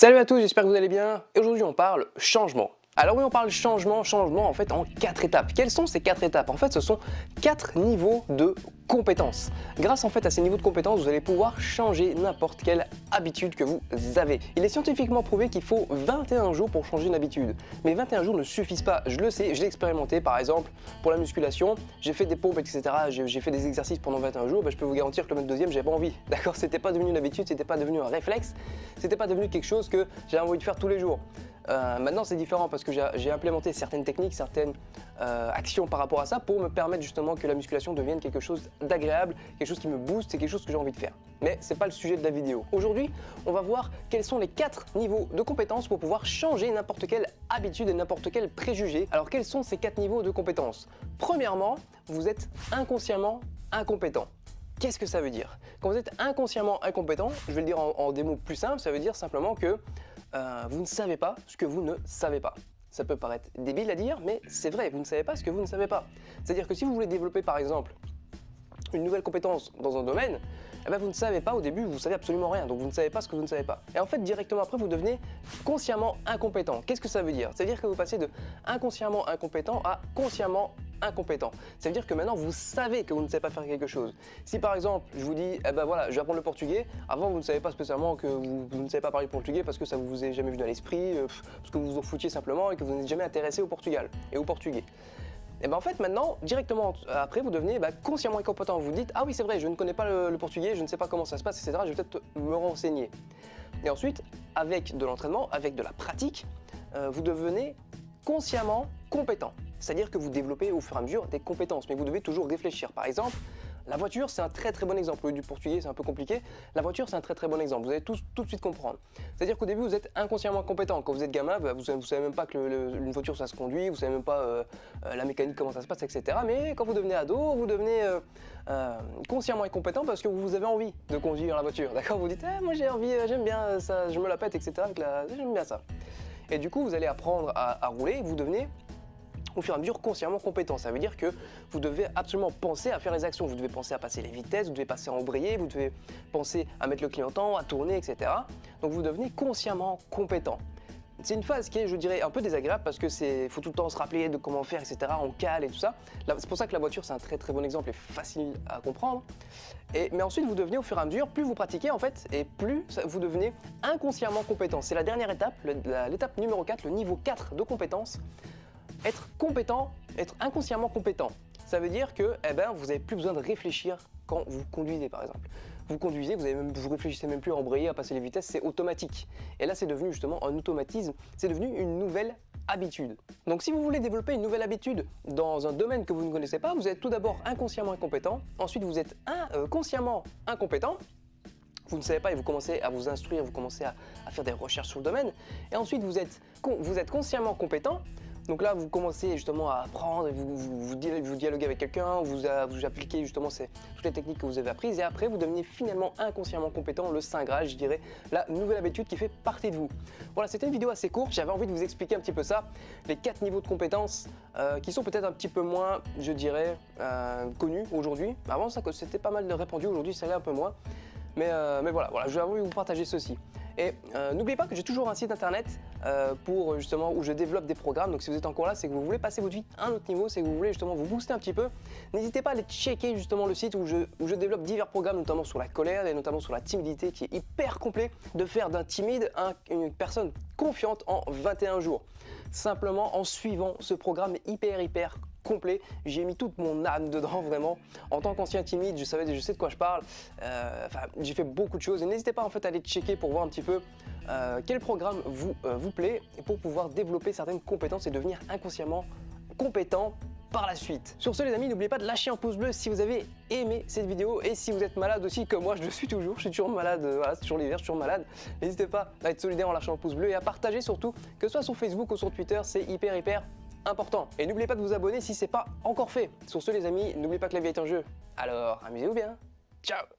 Salut à tous, j'espère que vous allez bien. Et aujourd'hui on parle changement. Alors oui, on parle changement en fait en 4 étapes. Quelles sont ces 4 étapes? En fait, ce sont 4 niveaux de compétences. Grâce en fait à ces niveaux de compétences, vous allez pouvoir changer n'importe quelle habitude que vous avez. Il est scientifiquement prouvé qu'il faut 21 jours pour changer une habitude. Mais 21 jours ne suffisent pas, je le sais, je l'ai expérimenté par exemple pour la musculation, j'ai fait des pompes, etc. J'ai fait des exercices pendant 21 jours, je peux vous garantir que le deuxième, j'avais pas envie. D'accord, c'était pas devenu une habitude, c'était pas devenu un réflexe, c'était pas devenu quelque chose que j'avais envie de faire tous les jours. Maintenant c'est différent parce que j'ai implémenté certaines techniques, certaines actions par rapport à ça pour me permettre justement que la musculation devienne quelque chose d'agréable, quelque chose qui me booste, c'est quelque chose que j'ai envie de faire. Mais c'est pas le sujet de la vidéo. Aujourd'hui, on va voir quels sont les 4 niveaux de compétences pour pouvoir changer n'importe quelle habitude et n'importe quel préjugé. Alors quels sont ces 4 niveaux de compétences? Premièrement, vous êtes inconsciemment incompétent. Qu'est-ce que ça veut dire? Quand vous êtes inconsciemment incompétent, je vais le dire en des mots plus simples, ça veut dire simplement que vous ne savez pas ce que vous ne savez pas. Ça peut paraître débile à dire, mais c'est vrai, vous ne savez pas ce que vous ne savez pas. C'est-à-dire que si vous voulez développer par exemple une nouvelle compétence dans un domaine, eh bien, vous ne savez pas au début, vous ne savez absolument rien, donc vous ne savez pas ce que vous ne savez pas. Et en fait, directement après, vous devenez consciemment incompétent. Qu'est-ce que ça veut dire? C'est-à-dire que vous passez de inconsciemment incompétent à consciemment incompétent. Ça veut dire que maintenant, vous savez que vous ne savez pas faire quelque chose. Si par exemple, je vous dis, eh ben voilà, je vais apprendre le portugais, avant vous ne savez pas spécialement que vous ne savez pas parler portugais parce que ça ne vous est jamais venu à l'esprit, parce que vous vous en foutiez simplement et que vous n'êtes jamais intéressé au Portugal et au portugais. Et bien en fait maintenant, directement après, vous devenez consciemment incompétent. Vous dites, ah oui c'est vrai, je ne connais pas le portugais, je ne sais pas comment ça se passe, etc. Je vais peut-être me renseigner. Et ensuite, avec de l'entraînement, avec de la pratique, vous devenez consciemment compétent. C'est-à-dire que vous développez au fur et à mesure des compétences, mais vous devez toujours réfléchir. Par exemple, la voiture, c'est un très bon exemple. Du portugais, c'est un peu compliqué. La voiture, c'est un très bon exemple. Vous allez tout de suite comprendre. C'est-à-dire qu'au début, vous êtes inconsciemment compétent. Quand vous êtes gamin, vous savez même pas que une voiture, ça se conduit, vous savez même pas la mécanique, comment ça se passe, etc. Mais quand vous devenez ado, vous devenez consciemment incompétent parce que vous avez envie de conduire la voiture. D'accord? Vous dites, moi j'ai envie, j'aime bien ça, je me la pète, etc. J'aime bien ça. Et du coup, vous allez apprendre à rouler et vous devenez au fur et à mesure consciemment compétent. Ça veut dire que vous devez absolument penser à faire les actions. Vous devez penser à passer les vitesses, vous devez passer à embrayer, vous devez penser à mettre le clignotant, à tourner, etc. Donc vous devenez consciemment compétent. C'est une phase qui est, je dirais, un peu désagréable parce que faut tout le temps se rappeler de comment faire, etc. On cale et tout ça. C'est pour ça que la voiture, c'est un très bon exemple et facile à comprendre. Mais ensuite, vous devenez au fur et à mesure, plus vous pratiquez en fait, et plus vous devenez inconsciemment compétent. C'est la dernière étape, l'étape numéro 4, le niveau 4 de compétence. Être compétent, être inconsciemment compétent, ça veut dire que vous n'avez plus besoin de réfléchir quand vous conduisez par exemple. Vous conduisez, vous réfléchissez même plus à embrayer, à passer les vitesses, c'est automatique. Et là c'est devenu justement un automatisme, c'est devenu une nouvelle habitude. Donc si vous voulez développer une nouvelle habitude dans un domaine que vous ne connaissez pas, vous êtes tout d'abord inconsciemment incompétent, ensuite vous êtes consciemment incompétent. Vous ne savez pas et vous commencez à vous instruire, vous commencez à faire des recherches sur le domaine. Et ensuite vous êtes consciemment compétent. Donc là, vous commencez justement à apprendre, vous dialoguez avec quelqu'un, vous appliquez justement toutes les techniques que vous avez apprises et après, vous devenez finalement inconsciemment compétent, le Saint Graal, je dirais, la nouvelle habitude qui fait partie de vous. Voilà, c'était une vidéo assez courte, j'avais envie de vous expliquer un petit peu ça, les 4 niveaux de compétences qui sont peut-être un petit peu moins, je dirais, connus aujourd'hui. Avant, ça c'était pas mal répandu, aujourd'hui, ça l'est un peu moins. Mais voilà, j'ai envie de vous partager ceci. Et n'oubliez pas que j'ai toujours un site internet pour justement où je développe des programmes. Donc si vous êtes encore là, c'est que vous voulez passer votre vie à un autre niveau, c'est que vous voulez justement vous booster un petit peu. N'hésitez pas à aller checker justement le site où je développe divers programmes, notamment sur la colère et notamment sur la timidité qui est hyper complet, de faire d'un timide une personne confiante en 21 jours. Simplement en suivant ce programme hyper complet, j'ai mis toute mon âme dedans vraiment. En tant qu'ancien timide, je sais de quoi je parle. J'ai fait beaucoup de choses et n'hésitez pas en fait à aller checker pour voir un petit peu quel programme vous plaît et pour pouvoir développer certaines compétences et devenir inconsciemment compétent par la suite. Sur ce les amis, n'oubliez pas de lâcher un pouce bleu si vous avez aimé cette vidéo et si vous êtes malade aussi comme moi, je suis toujours malade, voilà, c'est toujours l'hiver, je suis toujours malade. N'hésitez pas à être solidaire en lâchant un pouce bleu et à partager surtout, que ce soit sur Facebook ou sur Twitter, c'est hyper important. Et n'oubliez pas de vous abonner si c'est pas encore fait. Sur ce les amis, n'oubliez pas que la vie est un jeu. Alors, amusez-vous bien. Ciao!